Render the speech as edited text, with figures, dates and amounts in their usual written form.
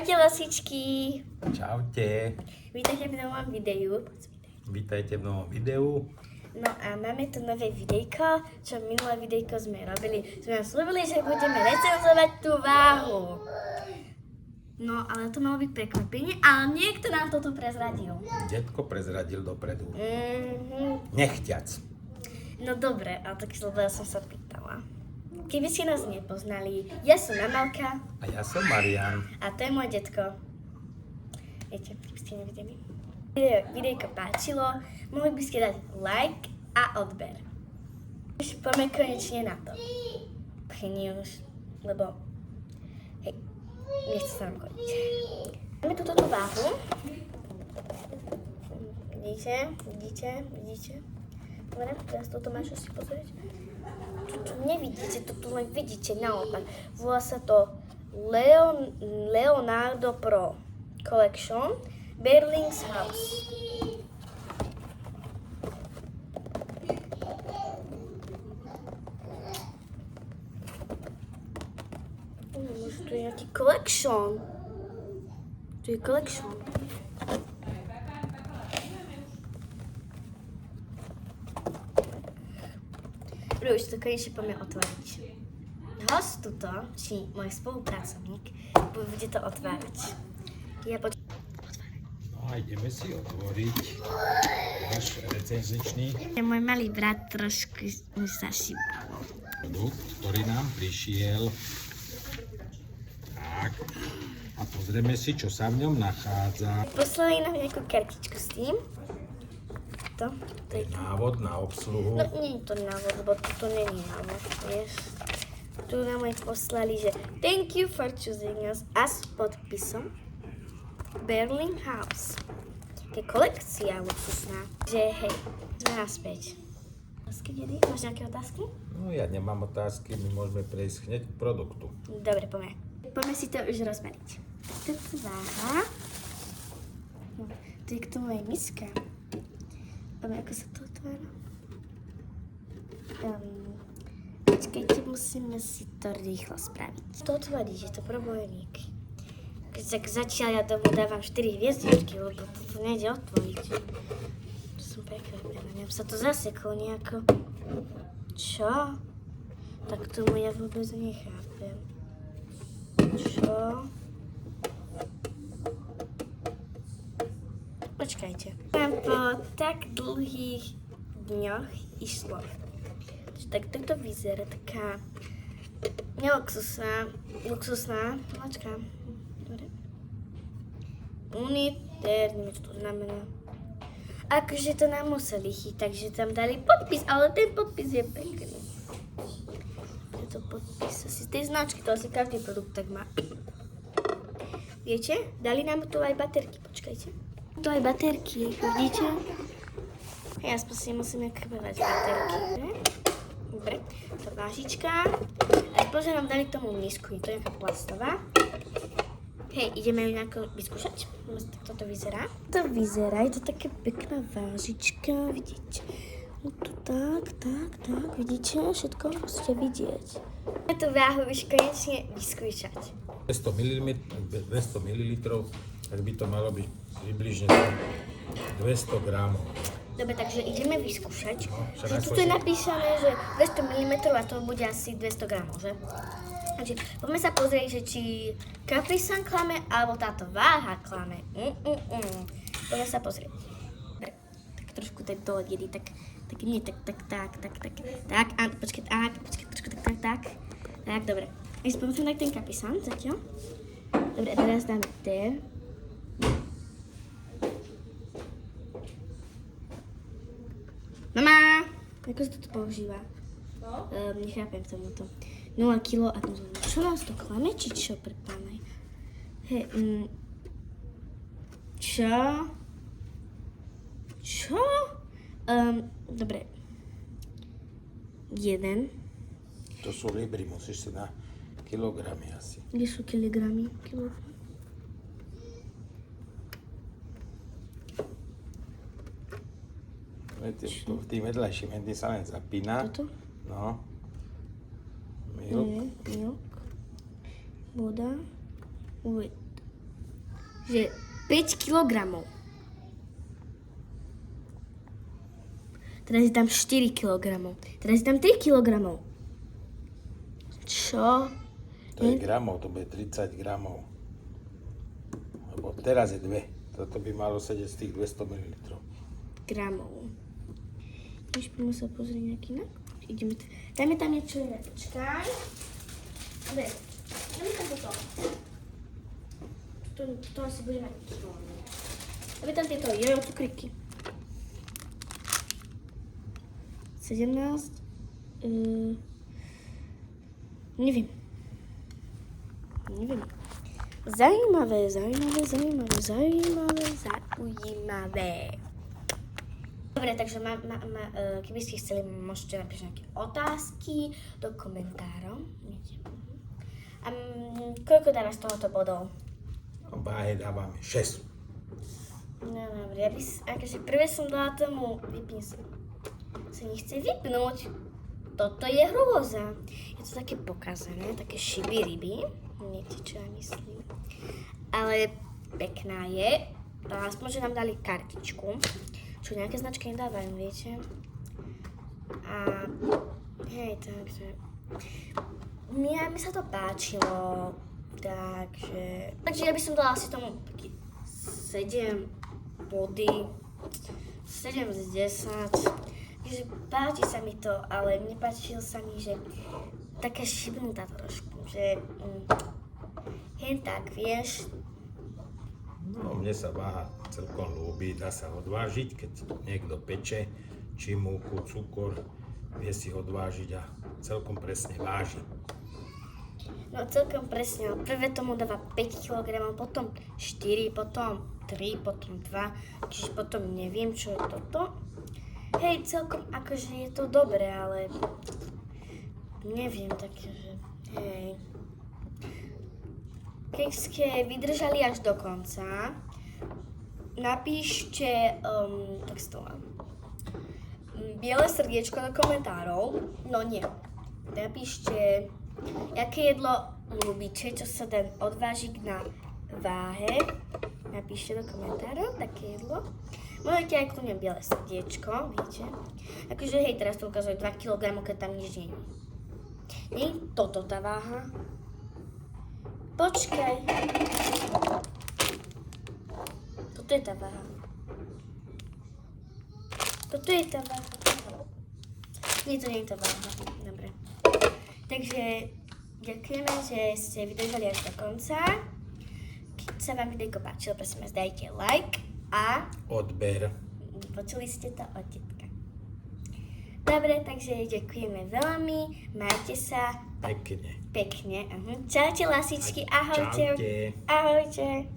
Čaute, lasičky. Čaute. Vítajte v novom videu. Vítajte v novom videu. No a máme tu nové videjko, čo minulé videjko sme robili. Sme vám slúbili, že budeme recenzovať tú váhu. No, ale to malo byť prekvapenie, ale niekto nám to tu prezradil. Detko prezradil dopredu. Mhm. Nechťac. No dobre, ale tak lebo ja som sa pýtala. Keby ste nás nepoznali, ja som Amalka A ja som Marian. a to je môj detko. Viete, keby ste nevideli. Videjko páčilo, mohli by ste dať like a odber. Už poďme konečne na to. Nie už, lebo hej, nechce sa nám chodiť. Máme tu túto váhu. Vidíte? Dobre, teraz toto máš asi pozrieť. Tu nevidíte, to tu len vidíte naopak. Volá sa to Leonardo Pro Collection Bernings-Haus. Možno tu je nejaký collection. Tu je collection. Už to konečne poďme otvoriť. Host tuto, či môj spolupracovník, bude to otvárať. Ja No a ideme si otvoriť náš recenzičný Môj malý brat trošku mi zašíbal. produkt, ktorý nám prišiel. Tak. A pozrieme si, čo sa v ňom nachádza. Poslali nám nejakú kartičku s tým. To je... Návod na obsluhu. No nie je to návod, lebo to není návod, vieš. Tu nám aj poslali, že thank you for choosing us a s podpisom Bernings-Haus. Je kolekcia luxusná. Že hej, sme naspäť. Otázky, dedy? Máš nejaké otázky? No ja nemám otázky, my môžeme prejsť hneď k produktu. Dobre, poďme. Poďme si to už rozmeriť. Tak to je váha. No, tu je k tomu aj miska. Poďme, ako sa to otvára. Počkajte, musíme si to rýchlo spraviť. To otvoríš, je to problémik. Tak zatiaľ ja tomu dávam 4 hviezdičky, lebo to nejde otvoriť. To som prekvapená, neviem, sa to zaseklo nejako. Čo? Tak tomu ja vôbec nechápem. Čo? Počkajte. Po tak dlhých dňoch išlo. Tak toto vyzerá taká neluxusná, počká. Dobre. Uniter, neviem, čo to znamená. Akože to nám museli chyť, takže tam dali podpis, ale ten podpis je pekný. Je to podpis asi z tej značky, to asi každý produkt tak má. Viete, dali nám tu aj baterky, počkajte. Tu aj baterky, vidíte? Ja si musíme krmovať baterky. Dobre, to vážička. A pozor, nám dali k tomu misku, to je nejaká plastová. Hej, ideme ju nejako vyskúšať. Tak toto vyzerá. To vyzerá, je to také pekná vážička, vidíte. No to tak, vidíte, všetko musíte vidieť. Tú váhu už konečne vyskúšať. 200 ml, tak by to malo byť približne 200 gramov. Dobre, takže ideme vyskúšať. No, Že tu je napísané, že 200 mm a to bude asi 200 gramov, že? Takže poďme sa pozrieť, že či Capri Sun klame, alebo táto váha klame. Poďme sa pozrieť. Dobre, tak trošku tak dole, jedy, tak nie, tak, a počkaj, trošku tak. Tak, dobre. Spomínam tak ten Capri Sun zatiaľ. Dobre, a teraz dáme ten. Mama! Ako sa toto používa? No? Nechápem tomuto. 0 kg a čo nás to klame, či čo pre pána? Hej, čo? Čo? Dobre. 1. To sú libry, musíš si na kilogramy asi. Kde sú kilogramy? Tým vedľajším jedným sa len zapína. Toto? No. Milk. Milk. Voda. With že 5 kilogramov. Teraz je tam 4 kilogramov. Teraz je tam 3 kilogramov. Čo? To je gramov, to bude 30 gramov. Lebo teraz je 2. Toto by malo sedieť z tých 200 ml. Gramov. Už by musel pozrieť nejaký inak. Ideme dajme tam niečo iné. Počkaj. Dobre. Dajme tam toto. To asi bude na niečo. Dajme tam tieto jojo cukriky. 17. Neviem. Zajímavé. Dobre, takže keby ste chceli, môžete napísať nejaké otázky do komentárov. A koľko dáme z tohoto bodov? Váhe dávame 6. No dobre, akože prvé som dala tomu, vypni sa nechce vypnúť. Toto je hrôza. Je to také pokazané, také šiby ryby. Viete, čo ja myslím. Ale pekná je. A aspoň, že nám dali kartičku. Čo nejaké značky nedávajú, viete. A hej, takže mi sa to páčilo. Takže ja by som dala asi tomu taký 7 body. 7 z 10. Takže páči sa mi to, ale nepáčilo sa mi, že taká šibnutá trošku, že hen tak, vieš. No, mne sa váha celkom ľúbi, dá sa odvážiť, keď niekto peče, či múku, cukor, vie si odvážiť a celkom presne váži. No celkom presne, prvé tomu dáva 5 kg, potom 4, potom 3, potom 2, čiže potom neviem, čo je toto. Hej, celkom akože je to dobré, ale neviem také, že hej. Keď ste vydržali až do konca, napíšte, tak si to mám, biele srdiečko do komentárov, no nie, napíšte, aké jedlo ľúbite, čo sa dá odvážiť na váhe, napíšte do komentárov také jedlo. Môžete aj kľudne biele srdiečko, viete. Akože hej, teraz to ukazuje 2 kg, keď tam nič nie je. Nie je toto tá váha? Počkaj. Toto je tá váha. Toto je tá váha. Nie, to nie je tá váha. Dobre. Takže ďakujeme, že ste vydržali až do konca. Keď sa vám videjko páčilo, prosím vás, dajte like. A odber. Počuli ste to od tetka. Dobre, takže ďakujeme veľmi. Majte sa Pekne. Čaute, lasičky. Ahojte. Čaute. Ahojte.